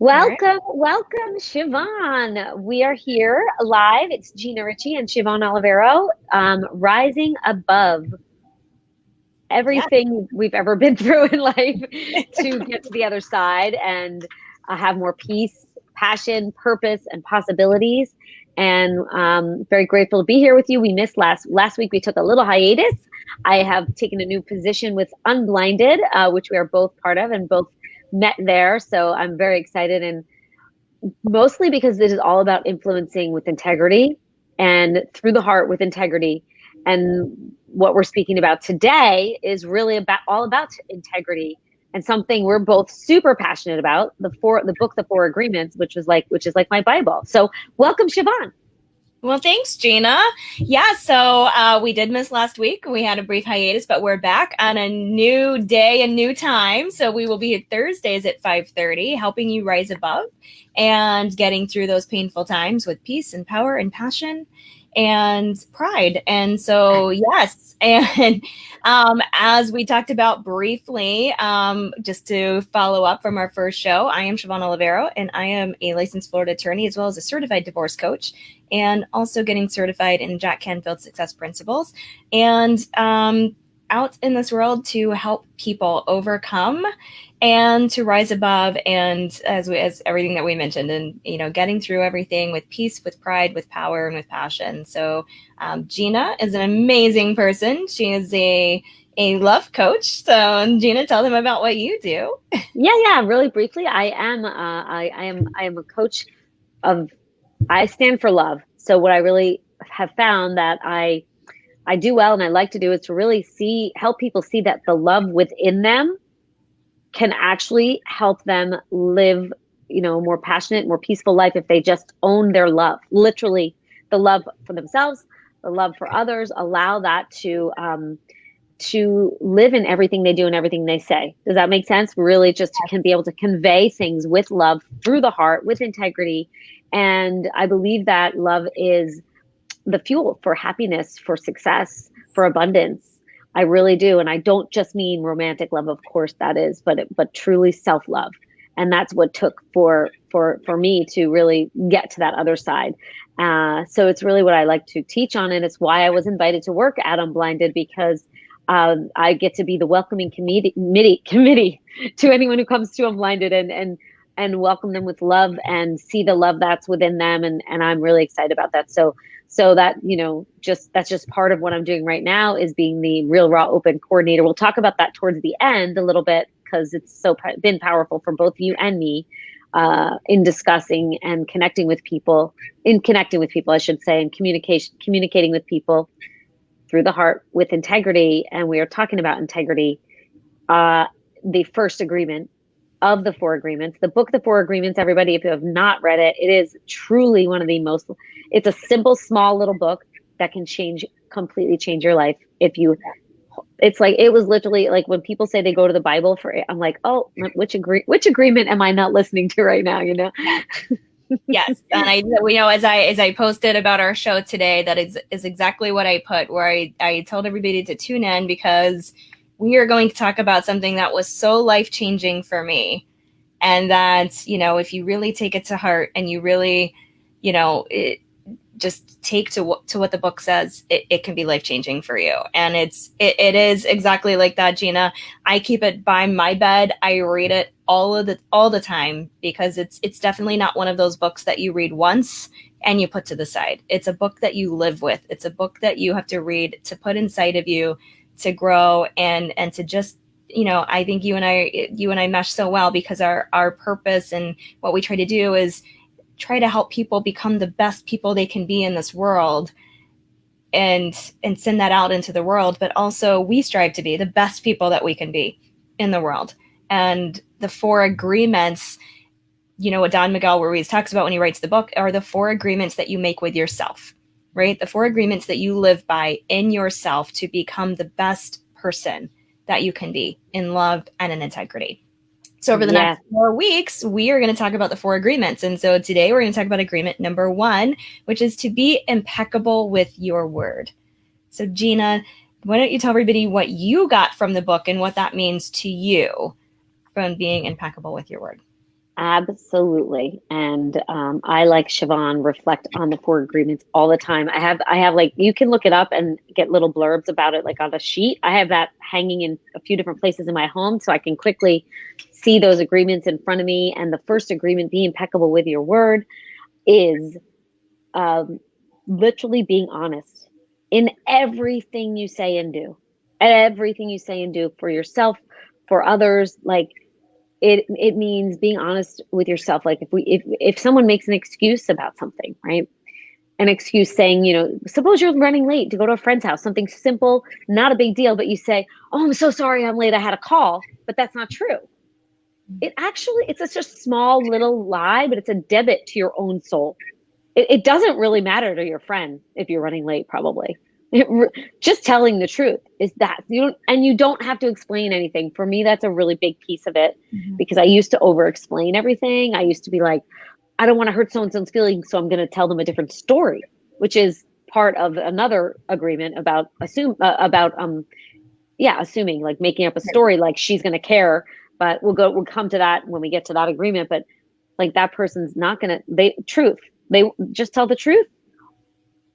All right. Welcome, Siobhan. We are here live. It's Gina Ritchie and Siobhan Olivero, rising above Yeah. everything we've ever been through in life to get to the other side and have more peace, passion, purpose, and possibilities. And very grateful to be here with you. We missed last week. We took a little hiatus. I have taken a new position with Unblinded, which we are both part of and both met there. So I'm very excited and mostly because this is all about influencing with integrity and through the heart with integrity. And what we're speaking about today is really about all about integrity and something we're both super passionate about, the book The Four Agreements, which is like my Bible. So welcome, Siobhan. Well, thanks, Gina. Yeah, so we did miss last week. We had a brief hiatus, but we're back on a new day and new time. So we will be at Thursdays at 5:30, helping you rise above and getting through those painful times with peace and power and passion and pride. And so, yes, and as we talked about briefly, just to follow up from our first show, I am Siobhan Olivero, and I am a licensed Florida attorney as well as a certified divorce coach, and also getting certified in Jack Canfield Success Principles, and out in this world to help people overcome and to rise above, and as everything that we mentioned, and getting through everything with peace, with pride, with power, and with passion. So Gina is an amazing person. She is a love coach. So Gina, tell them about what you do. Yeah. Really briefly, I am a coach of. I stand for love. So what I really have found that I do well and I like to do is to really help people see that the love within them can actually help them live, a more passionate, more peaceful life if they just own their love. Literally, the love for themselves, the love for others, allow that to live in everything they do and everything they say. Does that make sense? Really just can be able to convey things with love through the heart, with integrity. And I believe that love is the fuel for happiness, for success, for abundance. I really do. And I don't just mean romantic love, of course that is, but truly self-love. And that's what took for me to really get to that other side. So it's really what I like to teach on. And it's why I was invited to work at Unblinded, because I get to be the welcoming committee to anyone who comes to Unblinded, and welcome them with love and see the love that's within them. And I'm really excited about that. So that, that's just part of what I'm doing right now, is being the Real Raw Open coordinator. We'll talk about that towards the end a little bit, because it's been powerful for both you and me in discussing and connecting with people, I should say, and communicating with people through the heart with integrity. And we are talking about integrity, the first agreement of the Four Agreements. The book, The Four Agreements, everybody, if you have not read it, it is truly one of the most, it's a simple, small little book that can completely change your life. It's like, it was literally like when people say they go to the Bible for it, I'm like, oh, which agreement am I not listening to right now? Yes, and as I posted about our show today, that is exactly what I put, where I told everybody to tune in, because we are going to talk about something that was so life-changing for me. And that, if you really take it to heart and you really, just take to what the book says, it can be life-changing for you. And it is exactly like that, Gina. I keep it by my bed. I read it all the time, because it's definitely not one of those books that you read once and you put to the side. It's a book that you live with. It's a book that you have to read to put inside of you, to grow, and to just, I think you and I mesh so well, because our purpose and what we try to do is try to help people become the best people they can be in this world, and send that out into the world. But also we strive to be the best people that we can be in the world. And the Four Agreements, what Don Miguel Ruiz talks about when he writes the book, are the four agreements that you make with yourself, right? The four agreements that you live by in yourself to become the best person that you can be in love and in integrity. So over the Yeah. next 4 weeks, we are going to talk about the four agreements. And so today we're going to talk about agreement number 1, which is to be impeccable with your word. So Gina, why don't you tell everybody what you got from the book and what that means to you from being impeccable with your word? Absolutely. And I, like Siobhan, reflect on the four agreements all the time. I have like, you can look it up and get little blurbs about it, like on a sheet. I have that hanging in a few different places in my home so I can quickly see those agreements in front of me. And the first agreement, be impeccable with your word, is um, literally being honest in everything you say and do. Everything you say and do for yourself, for others. Like, it means being honest with yourself. Like, if someone makes an excuse about something, right? An excuse saying, suppose you're running late to go to a friend's house, something simple, not a big deal, but you say, "Oh, I'm so sorry, I'm late, I had a call," but that's not true. It's such a small little lie, but it's a debit to your own soul. It doesn't really matter to your friend if you're running late, probably. It, just telling the truth is that you don't have to explain anything. For me, that's a really big piece of it, because I used to over explain everything. I used to be like, I don't want to hurt someone's feelings, so I'm going to tell them a different story, which is part of another agreement about assuming, like making up a story like she's going to care. But we'll come to that when we get to that agreement. But like, that person's not going to, they just tell the truth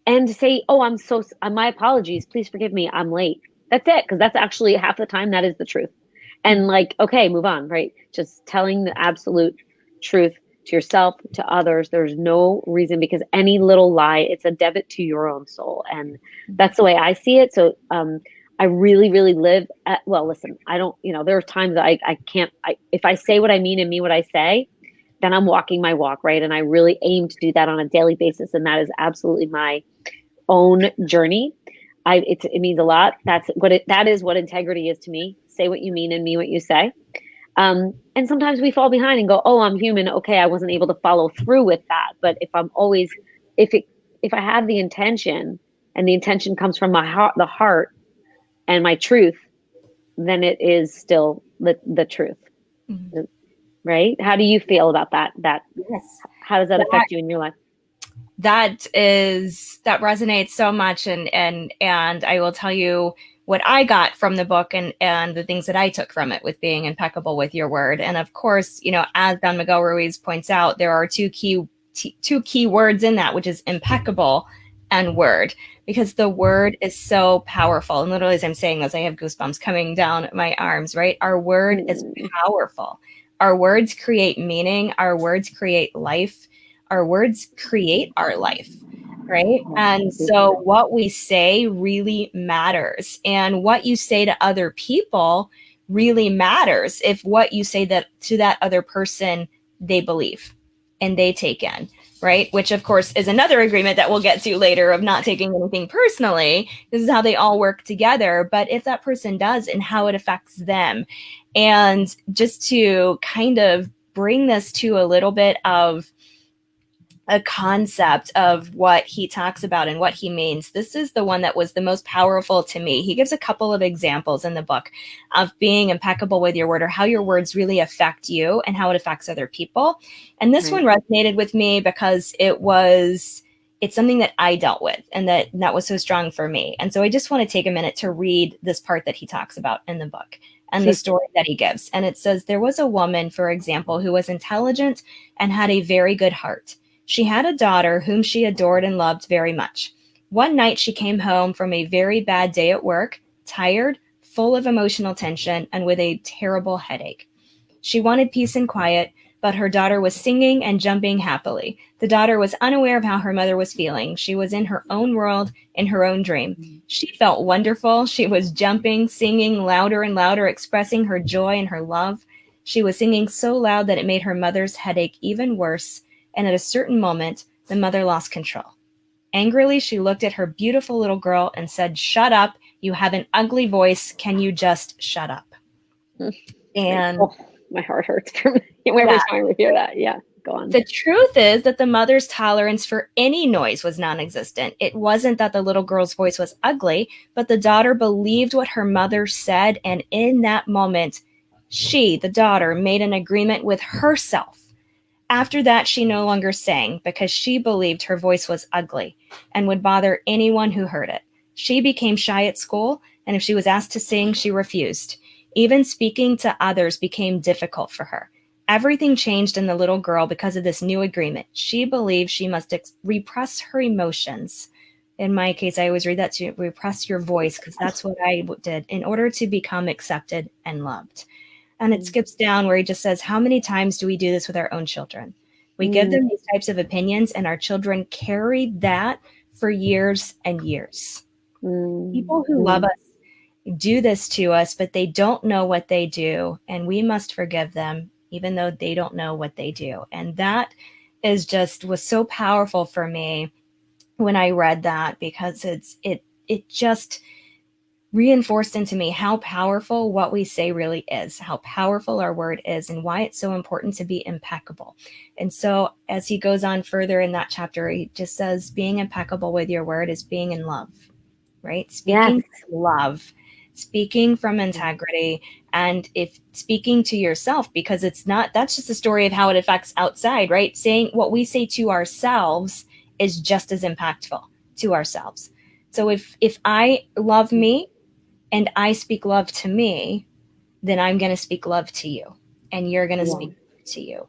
and say, "Oh, my apologies, please forgive me, I'm late." That's it, because that's actually half the time that is the truth. And like, okay, move on, right? Just telling the absolute truth to yourself, to others. There's no reason, because any little lie, it's a debit to your own soul. And that's the way I see it. So I really, really live well, listen, I don't, there are times that I can't, if I say what I mean and mean what I say, then I'm walking my walk, right? And I really aim to do that on a daily basis. And that is absolutely my own journey. It means a lot. That is what integrity is to me. Say what you mean and mean what you say. And sometimes we fall behind and go, "Oh, I'm human. Okay, I wasn't able to follow through with that." But if I have the intention, and the intention comes from the heart, and my truth, then it is still the truth, right? How do you feel about that? Yes. How does that affect you in your life? That resonates so much, and I will tell you what I got from the book, and the things that I took from it, with being impeccable with your word. And of course, as Don Miguel Ruiz points out, there are two key words in that, which is impeccable and word, because the word is so powerful. And literally, as I'm saying this, I have goosebumps coming down my arms, right? Our word is powerful. Our words create meaning. Our words create life. Our words create our life, right? And so what we say really matters. And what you say to other people really matters, if what you say that to that other person, they believe and they take in, right? Which of course is another agreement that we'll get to later, of not taking anything personally. This is how they all work together. But if that person does, and how it affects them. And just to kind of bring this to a little bit of a concept of what he talks about and what he means. This is the one that was the most powerful to me. He gives a couple of examples in the book of being impeccable with your word, or how your words really affect you and how it affects other people. And this one resonated with me because it's something that I dealt with, and that was so strong for me. And so I just want to take a minute to read this part that he talks about in the book, and the story that he gives. And it says, there was a woman, for example, who was intelligent and had a very good heart. She had a daughter whom she adored and loved very much. One night she came home from a very bad day at work, tired, full of emotional tension, and with a terrible headache. She wanted peace and quiet, but her daughter was singing and jumping happily. The daughter was unaware of how her mother was feeling. She was in her own world, in her own dream. She felt wonderful. She was jumping, singing louder and louder, expressing her joy and her love. She was singing so loud that it made her mother's headache even worse. And at a certain moment, the mother lost control. Angrily, she looked at her beautiful little girl and said, "Shut up. You have an ugly voice. Can you just shut up?" And my heart hurts every time I hear that. Yeah, go on. The truth is that the mother's tolerance for any noise was non-existent. It wasn't that the little girl's voice was ugly, but the daughter believed what her mother said. And in that moment, she, the daughter, made an agreement with herself. After that, she no longer sang, because she believed her voice was ugly and would bother anyone who heard it. She became shy at school, and if she was asked to sing, she refused. Even speaking to others became difficult for her. Everything changed in the little girl because of this new agreement. She believed she must repress her emotions. In my case, I always read that to repress your voice because that's what I did in order to become accepted and loved. And it Mm. skips down where he just says, how many times do we do this with our own children? We give Mm. them these types of opinions, and our children carry that for years and years. Mm. People who love Mm. us do this to us, but they don't know what they do, and we must forgive them, even though they don't know what they do. And that is just was so powerful for me when I read that because it just reinforced into me how powerful what we say really is, how powerful our word is, and why it's so important to be impeccable. And so, as he goes on further in that chapter, he just says, being impeccable with your word is being in love, right? Yes. Speaking love, speaking from integrity, and if speaking to yourself, because it's not, that's just a story of how it affects outside, right? Saying what we say to ourselves is just as impactful to ourselves. So if I love me and I speak love to me, then I'm going to speak love to you and you're going to Yeah. speak to you.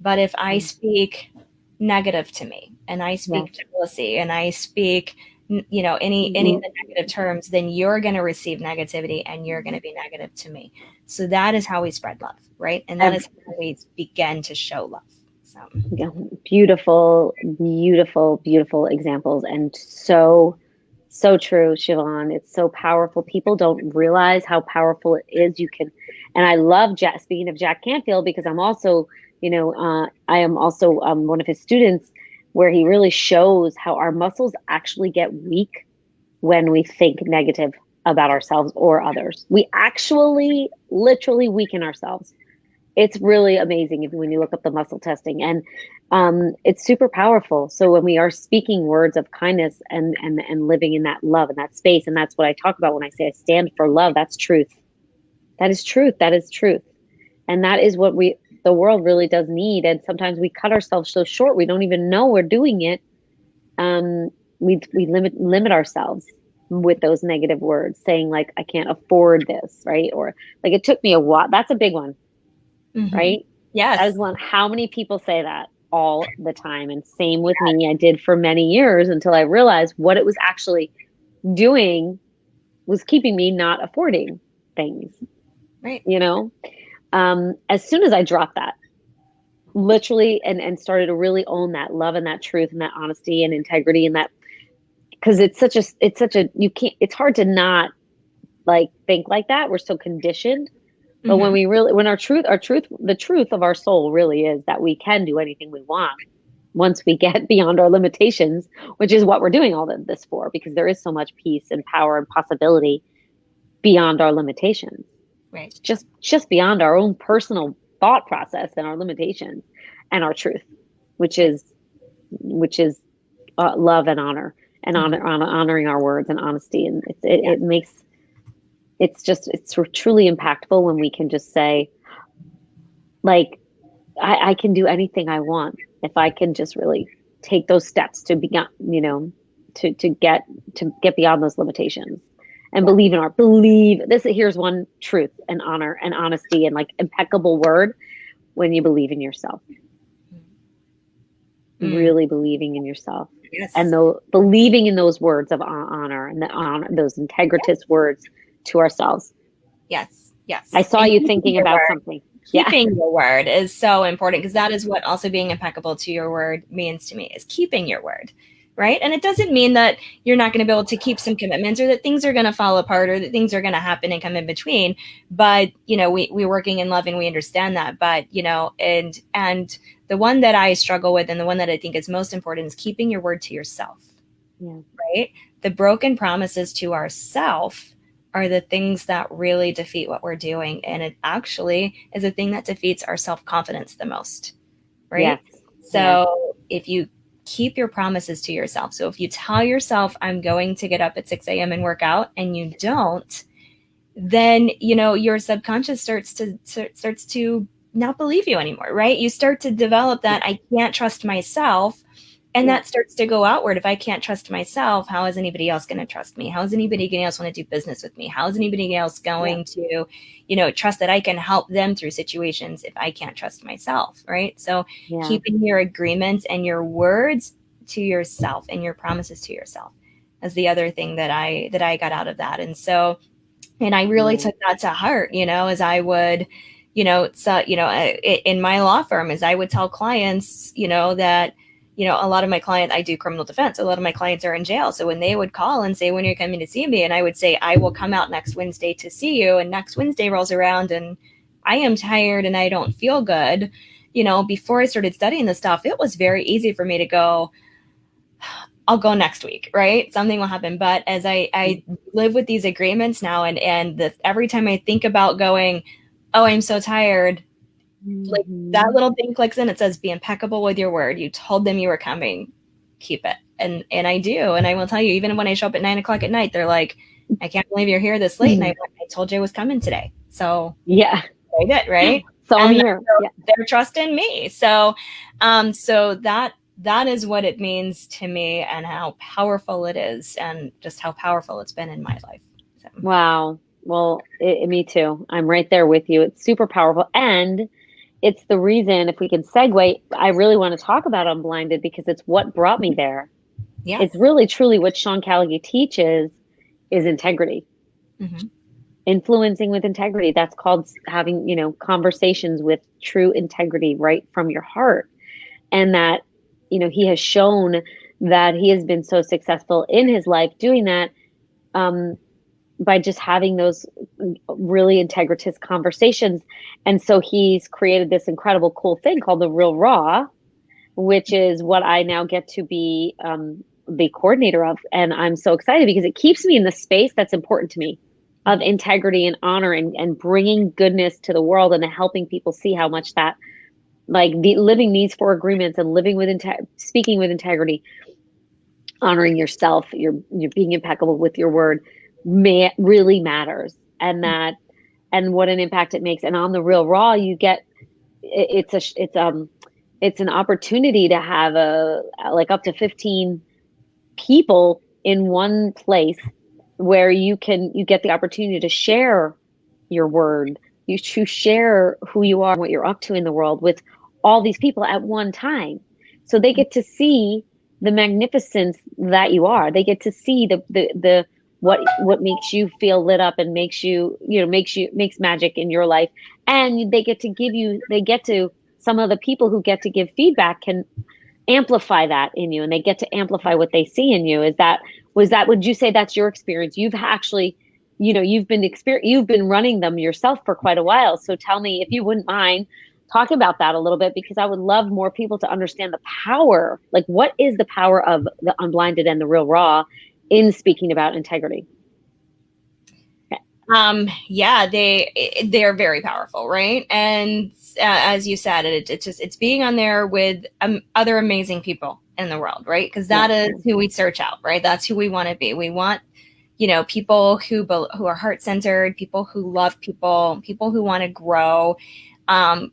But if I Mm. speak negative to me and I Yes. speak jealousy and I speak, any of Mm. the negative terms, then you're going to receive negativity and you're going to be negative to me. So that is how we spread love, right? And that is how we begin to show love. So Yeah, beautiful, beautiful, beautiful examples, and so, so true, Siobhan. It's so powerful. People don't realize how powerful it is. You can, and I love Jack. Speaking of Jack Canfield, because I'm also, I am also one of his students, where he really shows how our muscles actually get weak when we think negative about ourselves or others. We actually, literally weaken ourselves. It's really amazing if when you look up the muscle testing, and it's super powerful. So when we are speaking words of kindness and living in that love and that space, and that's what I talk about when I say I stand for love. That's truth. That is truth. That is truth. And that is what the world really does need. And sometimes we cut ourselves so short we don't even know we're doing it. um we limit ourselves with those negative words, saying like I can't afford this, right? Or like it took me a while. That's a big one, mm-hmm. right? That is Yes, one. How many people say that all the time? And same with me. I did for many years until I realized what it was actually doing was keeping me not affording things, right. you know? As soon as I dropped that, literally, and started to really own that love and that truth and that honesty and integrity and that, because it's such a, you can't, it's hard to not like think like that. We're so conditioned. But when Mm-hmm. when our truth, the truth of our soul really is that we can do anything we want once we get beyond our limitations, which is what we're doing all of this for, because there is so much peace and power and possibility beyond our limitations. Right. It's just beyond our own personal thought process and our limitations and our truth, which Right. is which is love and honor and Mm-hmm. honoring our words and honesty. And Yeah. it makes it's truly impactful when we can just say like I can do anything I want if I can just really take those steps to be, to get beyond those limitations and Yeah. believe this. Here's one truth and honor and honesty and like impeccable word: when you believe in yourself, Mm. really believing in yourself, and Yes. though believing in those words of honor and the honor, those integritous words to ourselves. Yes. I Yes. saw And you keeping thinking your about word. something. Yeah. Keeping your word is so important because that is what also being impeccable to your word means to me is keeping your word, right? And it doesn't mean that you're not going to be able to keep some commitments or that things are going to fall apart or that things are going to happen and come in between. But we're working in love and we understand that. But and the one that I struggle with and the one that I think is most important is keeping your word to yourself, Yeah. right? The broken promises to ourself are the things that really defeat what we're doing. And it actually is a thing that defeats our self confidence the most, Yes. right? Yes. So if you keep your promises to yourself, so if you tell yourself, I'm going to get up at 6 a.m. and work out, and you don't, then your subconscious starts to not believe you anymore, right? You start to develop that I can't trust myself And Yeah. that starts to go outward. If I can't trust myself, how is anybody else going to trust me? How is anybody else want to do business with me? How is anybody else Yeah. going to, trust that I can help them through situations if I can't trust myself, right? So Yeah. keeping your agreements and your words to yourself and your promises to yourself is the other thing that I got out of that. And so, and I really Yeah. took that to heart, as I would, so, in my law firm, as I would tell clients, that, a lot of my clients, I do criminal defense. A lot of my clients are in jail. So when they would call and say, when you're coming to see me, and I would say, I will come out next Wednesday to see you. And next Wednesday rolls around and I am tired and I don't feel good. Before I started studying this stuff, it was very easy for me to go, I'll go next week, right? Something will happen. But as I live with these agreements now, and every time I think about going, oh, I'm so tired, like that Mm-hmm. little thing clicks in. It says, be impeccable with your word. You told them you were coming, keep it. And I do. And I will tell you, even when I show up at 9 o'clock at night, they're like, I can't believe you're here this late. And I told you I was coming today. So Yeah. I did, right? So I'm And here. Yeah. they're trusting me. So that is what it means to me, and how powerful it is, and just how powerful it's been in my life. So, Wow. Well, me too. I'm right there with you. It's super powerful. And it's the reason, if we can segue, I really want to talk about Unblinded because it's what brought me there. It's yes. really, truly what Sean Callaghan teaches is integrity, Mm-hmm. influencing with integrity. That's called having, conversations with true integrity right from your heart. And that, he has shown that he has been so successful in his life doing that. Um, by just having those really integritous conversations. And so he's created this incredible cool thing called the Real Raw, which is what I now get to be the coordinator of. And I'm so excited because it keeps me in the space that's important to me of integrity and honor, and bringing goodness to the world, and helping people see how much that, like, living these four agreements and living with speaking with integrity, honoring yourself, you're being impeccable with your word, really matters. And what an impact it makes. And on the Real Raw, you get, it's an opportunity to have like up to 15 people in one place, where you get the opportunity to share your word, you to share who you are and what you're up to in the world with all these people at one time. So they get to see the magnificence that you are. They get to see the what makes you feel lit up, and makes magic in your life. And they get to some of the people who get to give feedback can amplify that in you, and they get to amplify what they see in you. Would you say that's your experience? You've actually, you've been running them yourself for quite a while. So tell me, if you wouldn't mind talking about that a little bit, because I would love more people to understand the power. Like, what is the power of the Unblinded and the Real Raw in speaking about integrity? Yeah, they're very powerful, right? And as you said, it's being on there with other amazing people in the world, right? Because Yeah. that is who we search out, right? That's who we want to be. We want, people who are heart centered, people who love people who want to grow,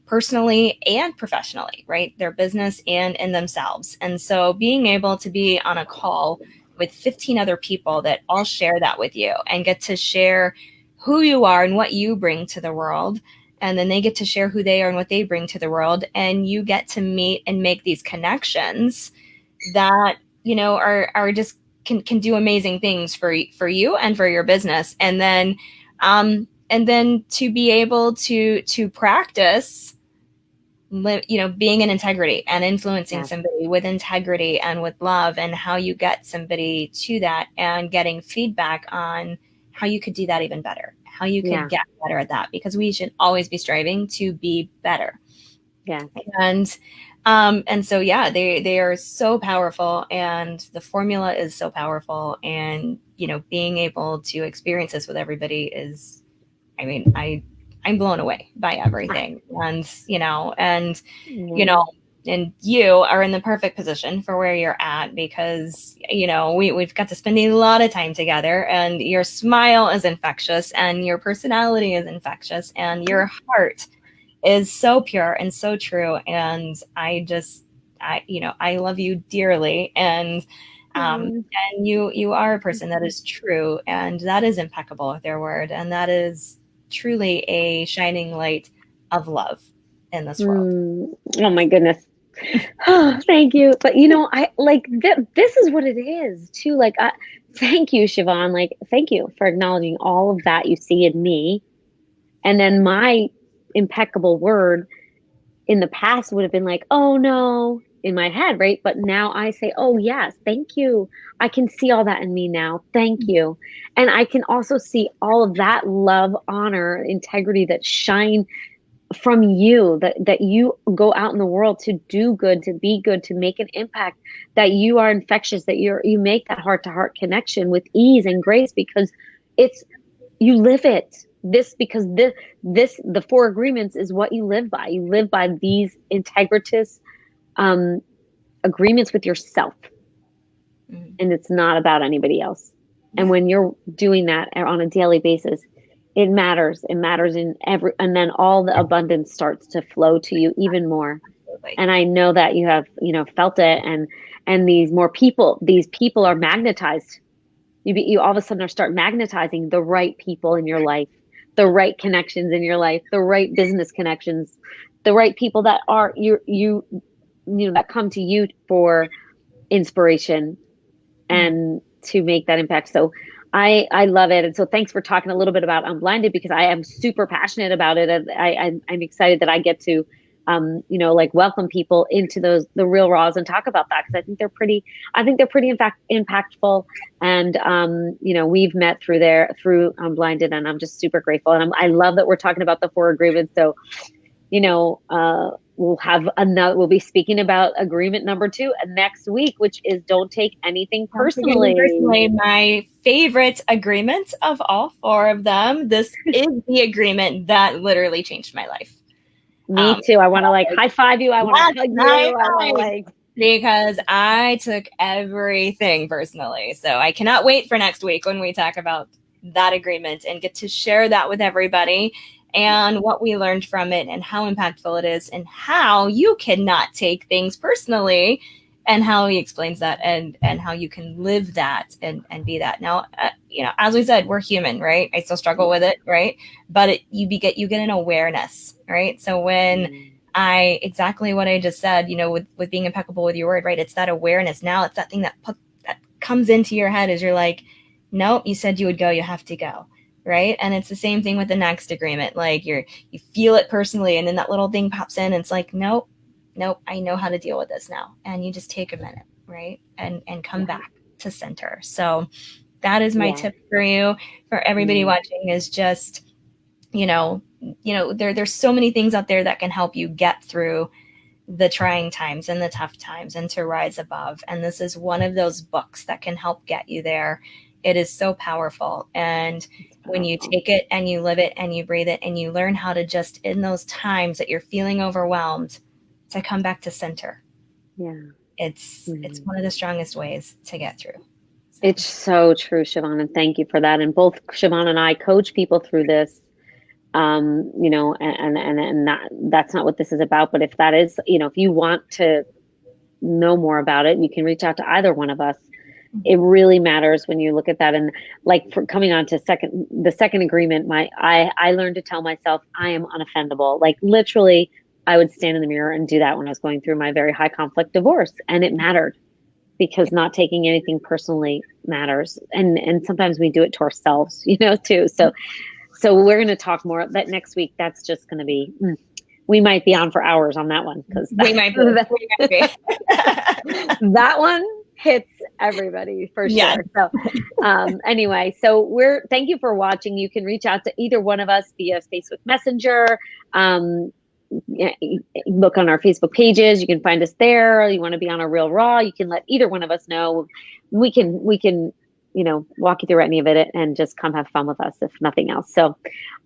personally and professionally, right? Their business and in themselves. And so being able to be on a call with 15 other people that all share that with you, and get to share who you are and what you bring to the world. And then they get to share who they are and what they bring to the world. And you get to meet and make these connections that, are just can do amazing things for you and for your business. And then to be able to practice, being in integrity and influencing Yeah. somebody with integrity and with love, and how you get somebody to that, and getting feedback on how you could do that even better, how you could Yeah. get better at that, because we should always be striving to be better. Yeah. And so, yeah, they are so powerful, and the formula is so powerful. And, being able to experience this with everybody is, I mean, I'm blown away by everything. And, you Yeah. know, and you are in the perfect position for where you're at, because, we've got to spend a lot of time together, and your smile is infectious, and your personality is infectious, and your heart is so pure and so true. And I just, I love you dearly, Mm. and you are a person that is true, and that is impeccable with your word, and that is truly a shining light of love in this world. Mm. Oh my goodness. Oh, thank you. But I like this is what it is too. Like, thank you, Siobhan. Like, thank you for acknowledging all of that you see in me. And then my impeccable word in the past would have been like, oh no, in my head, right? But now I say, oh yes, thank you. I can see all that in me now. Thank you. And I can also see all of that love, honor, integrity that shine from you, that you go out in the world to do good, to be good, to make an impact, that you are infectious, that you make that heart to heart connection with ease and grace because it's you live it. Because the four agreements is what you live by. You live by these integritous um agreements with yourself, Mhm. and it's not about anybody else. And Yeah, when you're doing that on a daily basis, it matters. It matters in every, and then all the abundance starts to flow to you even more. absolutely. And I know that you have, felt it, and these people are magnetized. You all of a sudden are start magnetizing the right people in your life, the right connections in your life, the right business connections, the right people that are that come to you for inspiration Mhm. and to make that impact. So I love it. And so thanks for talking a little bit about Unblinded because I am super passionate about it. And I'm excited that I get to, like welcome people into the real raws and talk about that. Cause I think they're pretty in fact impactful. And, we've met through Unblinded, and I'm just super grateful. And I love that we're talking about the four agreements. So, we'll be speaking about agreement number 2 next week, which is don't take anything Don't take anything personally. personally. My favorite agreement of all four of them. This is the agreement that literally changed my life. Me Um, too. I want to like high five you. I want to Yes, hug high you. I want to five. like, Because I took everything personally. So I cannot wait for next week when we talk about that agreement and get to share that with everybody and what we learned from it and how impactful it is and how you cannot take things personally and how he explains that and how you can live that and be that. Now, as we said, we're human, right? I still struggle with it, right? But you get an awareness, right? So when I exactly what I just said, with being impeccable with your word, right? It's that awareness. Now it's that thing that comes into your head as you're like, nope, you said you would go, you have to go. Right. And it's the same thing with the next agreement. Like you feel it personally, and then that little thing pops in and it's like, nope, nope, I know how to deal with this now. And you just take a minute, right? And come yeah, back to center. So that is my yeah, tip for you, for everybody mm, watching, is just, there's so many things out there that can help you get through the trying times and the tough times and to rise above. And this is one of those books that can help get you there. It is so powerful. And it's when you powerful. take it and you live it and you breathe it and you learn how to just, in those times that you're feeling overwhelmed, to come back to center, Yeah. it's Mm. one of the strongest ways to get through. So, It's so true, Siobhan, and thank you for that. And both Siobhan and I coach people through this. And that's not what this is about. But if that is, if you want to know more about it, you can reach out to either one of us. It really matters when you look at that. And like for coming on to the second agreement, I learned to tell myself I am unoffendable. Like literally, I would stand in the mirror and do that when I was going through my very high conflict divorce, and it mattered because not taking anything personally matters. And sometimes we do it to ourselves, too. So we're going to talk more that next week. That's just going to be, we might be on for hours on that one because we might be. We might be. that one hits everybody for Yes. sure. So, anyway, thank you for watching. You can reach out to either one of us via Facebook Messenger. Yeah, look on our Facebook pages. You can find us there. You want to be on a real raw, you can let either one of us know. We can walk you through any of it and just come have fun with us if nothing else. So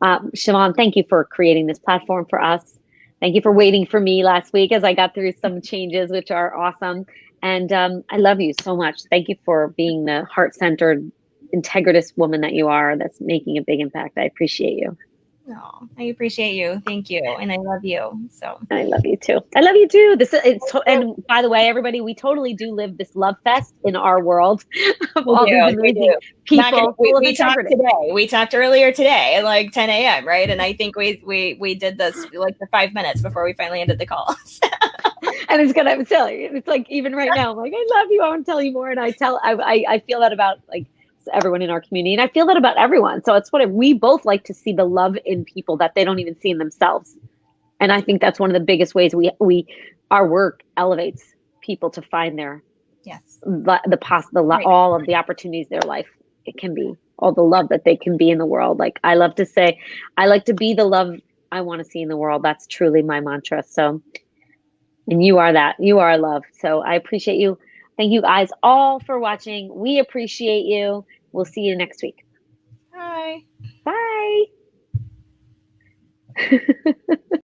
Siobhan, thank you for creating this platform for us. Thank you for waiting for me last week as I got through some changes, which are awesome. And I love you so much. Thank you for being the heart-centered, integritous woman that you are that's making a big impact. I appreciate you. No, I appreciate you. Thank you. And I love you. So I love you too. I love you too. And by the way, everybody, we totally do live this love fest in our world of we all these do. We amazing do. Not gonna, people full of we talked integrity. today. We talked earlier today at like 10 a.m., right? And I think we did this like for 5 minutes before we finally ended the call. And it's gonna silly. It's like even right now, I'm like, I love you. I want to tell you more. And I feel that about like everyone in our community, and I feel that about everyone. So it's we both like to see the love in people that they don't even see in themselves. And I think that's one of the biggest ways we our work elevates people to find their Yes. the Right. all of the opportunities their life it can be, all the love that they can be in the world. Like I love to say, I like to be the love I want to see in the world. That's truly my mantra. So, and you are that. You are love. So I appreciate you. Thank you guys all for watching. We appreciate you. We'll see you next week. Hi. Bye.